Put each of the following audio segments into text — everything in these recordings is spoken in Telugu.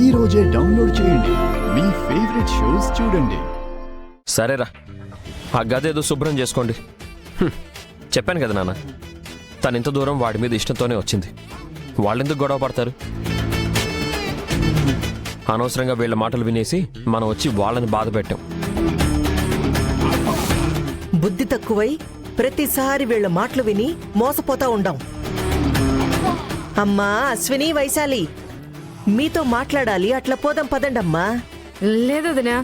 ఈ రోజే డౌన్లోడ్ చేయండి. మీ ఫేవరెట్ షోస్ చూడండి. సరేరా, ఆ గది ఏదో శుభ్రం చేసుకోండి. చెప్పాను కదా నాన్న, తను ఇంత దూరం వాడి మీద ఇష్టంతోనే వచ్చింది. వాళ్ళెందుకు గొడవ పడతారు? అనవసరంగా వీళ్ళ మాటలు వినేసి మనం వచ్చి వాళ్ళని బాధ పెట్టాం. బుద్ధి తక్కువై ప్రతిసారి వీళ్ళ మాటలు విని మోసపోతా ఉండాం. అమ్మా అశ్విని, వైశాలి, మీతో మాట్లాడాలి. అట్లా పోదాం పదండమ్మా. లేదదనా,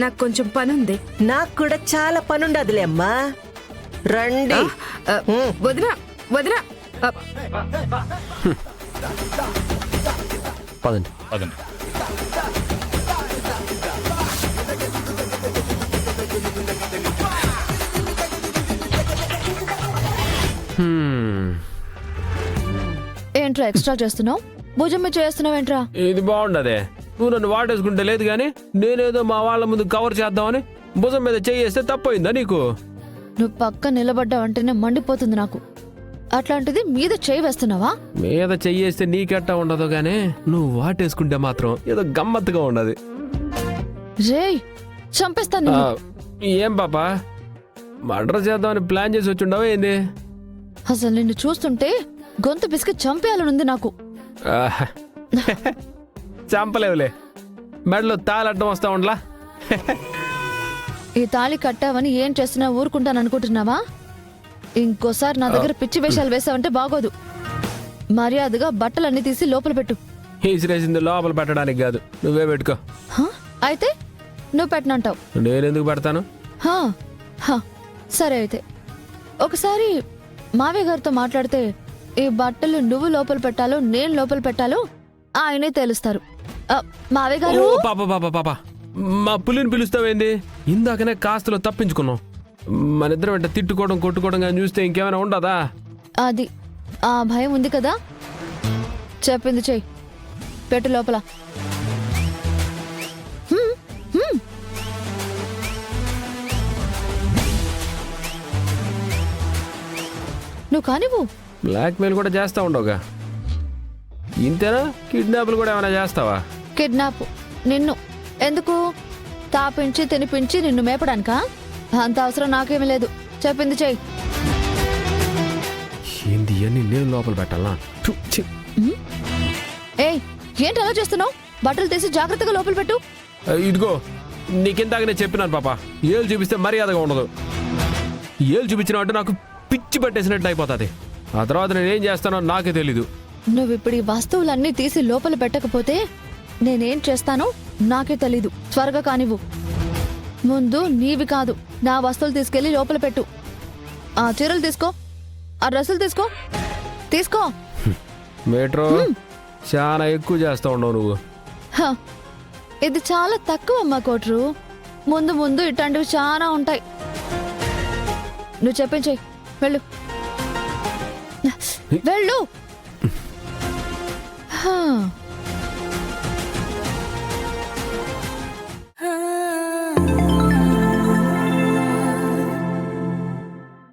నాకు కొంచెం పనుంది. నాకు కూడా చాలా పనుండదులే అమ్మా. రండి. వదినా వదినా, పదండి. ఏంట్రా ఎక్స్ట్రా చేస్తున్నావు? భుజం మీద చేస్తున్నావు ఏంట్రా? ఇది బాగుండదే. నువ్వు నన్ను వాటేసుకుంటే లేదు కానీ నేనేదో మా వాళ్ళ ముందు కవర్ చేద్దామని భుజం మీద చేయేస్తే తప్పయిందా నీకు? నువ్వు పక్క నిలబడ్డావంటేనే మండిపోతుంది నాకు. అట్లాంటిది మీద చేయి వేస్తున్నావా? మీద చెయ్యేస్తే నీకెట్టా ఉండదు గానీ నువ్వు వాటేసుకుంటే మాత్రం ఏదో గమ్మత్తుగా ఉండదు. రేయ్, చంపేస్తాను నిన్ను. ఏం పాపా, మర్డర్ చేద్దామని ప్లాన్ చేసి వచ్చిండవా ఏంది? అసలు నిన్ను చూస్తుంటే గొంతు పిసికి చంపేయాలనుంది నాకు. చంపలేవులే, మెడలో తాళడ్డం వస్తా ఉండలా. ఈ తాళి కట్టావని ఏం చేస్తున్నా ఊరుకుంటాననుకుంటున్నావా? ఇంకోసారి నా దగ్గర పిచ్చి వేషాలు వేసావంటే బాగోదు. మర్యాదగా బట్టలన్నీ తీసి లోపల పెట్టు. ఈసిరేసింది లోపల పెట్టడానికి కాదు, నువ్వే పెట్టుకో. అయితే నువ్వు పెట్టనంటావు. నేనెందుకు పెడతాను? సరే అయితే ఒకసారి మావయ్య గారితో మాట్లాడితే ఈ బట్టలు నువ్వు లోపల పెట్టాలో నేను లోపల పెట్టాలో ఆయనే తెలుస్తారు. మావయ్య గారు. పాప మా పులిని పిలుస్తావేంది? ఇందాకనే కాస్తలో తప్పించుకున్నాం. మన ఇద్దరం వెంట తిట్టుకోవడం కొట్టుకోవడం కానీ చూస్తే ఇంకేమైనా ఉండదా? అది ఆ భయం ఉంది కదా. చెప్పింది చెయ్యి, పెట్టు లోపల. నువ్వు కానివ్వు. బ్లాక్ మెయిల్ కూడా చేస్తా ఉండవుగా. ఇంతేనా? కిడ్నాప్లు కూడా ఏమైనా చేస్తావా? కిడ్నాప్ నిన్ను ఎందుకు? తాపించి తినిపించి నిన్ను మేపడానికా? అంత అవసరం నాకేమీ లేదు. చెప్పింది చెయ్యి. ఏంది అని నేను లోపల పెట్టాలా? ఏయ్, ఏంటి అలా చేస్తున్నావు? బట్టలు తీసి జాగ్రత్తగా లోపల పెట్టు. ఇదిగో, నీకిందాక నేను చెప్పినాను పాప, ఏళ్ళు చూపిస్తే మర్యాదగా ఉండదు. ఏళ్ళు చూపించిన అంటే నాకు పిచ్చి పట్టేసినట్టు అయిపోతుంది. ఆ తర్వాత నేనేం చేస్తానో నాకే తెలీదు. నువ్వు ఇప్పుడు ఈ వస్తువులన్నీ తీసి లోపల పెట్టకపోతే నేనేం చేస్తానో నాకే తెలీదు. త్వరగా కానివ్వు. ముందు నీవి కాదు, నా వస్తువులు తీసుకెళ్లి లోపల పెట్టు. ఆ చీరలు తీసుకో, ఆ డ్రెస్సులు తీసుకో. మెట్రో చాలా ఎక్కువ చేస్తా ఉండవు నువ్వు. ఇది చాలా తక్కువ అమ్మా కోట్రు. ముందు ముందు ఇట్లాంటివి చాలా ఉంటాయి. నువ్వు చెప్పించేయి. వెళ్ళు.